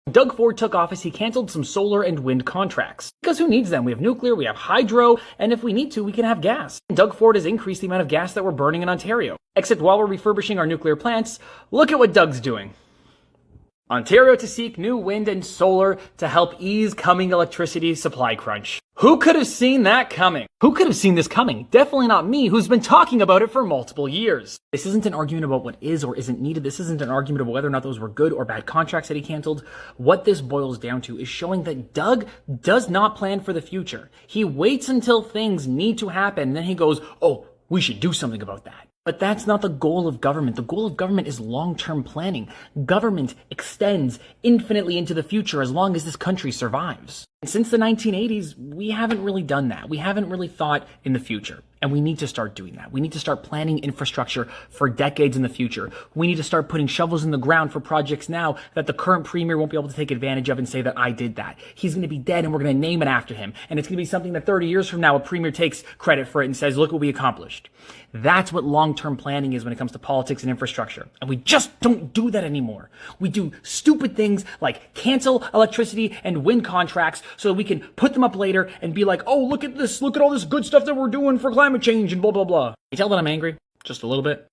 When Doug Ford took office, he canceled some solar and wind contracts. Because who needs them? We have nuclear, we have hydro, and if we need to, we can have gas. And Doug Ford has increased the amount of gas that we're burning in Ontario. Except while we're refurbishing our nuclear plants, look at what Doug's doing. Ontario to seek new wind and solar to help ease coming electricity supply crunch. Who could have seen that coming? Who could have seen this coming? Definitely not me, who's been talking about it for multiple years. This isn't an argument about what is or isn't needed. This isn't an argument about whether or not those were good or bad contracts that he canceled. What this boils down to is showing that Doug does not plan for the future. He waits until things need to happen, and then he goes, oh, we should do something about that. But that's not the goal of government. The goal of government is long-term planning. Government extends infinitely into the future as long as this country survives. And since the 1980s, we haven't really done that. We haven't really thought in the future. And we need to start doing that. We need to start planning infrastructure for decades in the future. We need to start putting shovels in the ground for projects now that the current premier won't be able to take advantage of and say that I did that. He's going to be dead and we're going to name it after him. And it's going to be something that 30 years from now, a premier takes credit for it and says, look what we accomplished. That's what long-term planning is when it comes to politics and infrastructure. And we just don't do that anymore. We do stupid things like cancel electricity and wind contracts so that we can put them up later and be like, oh, look at this, look at all this good stuff that we're doing for climate change and blah, blah, blah. You tell that I'm angry? Just a little bit?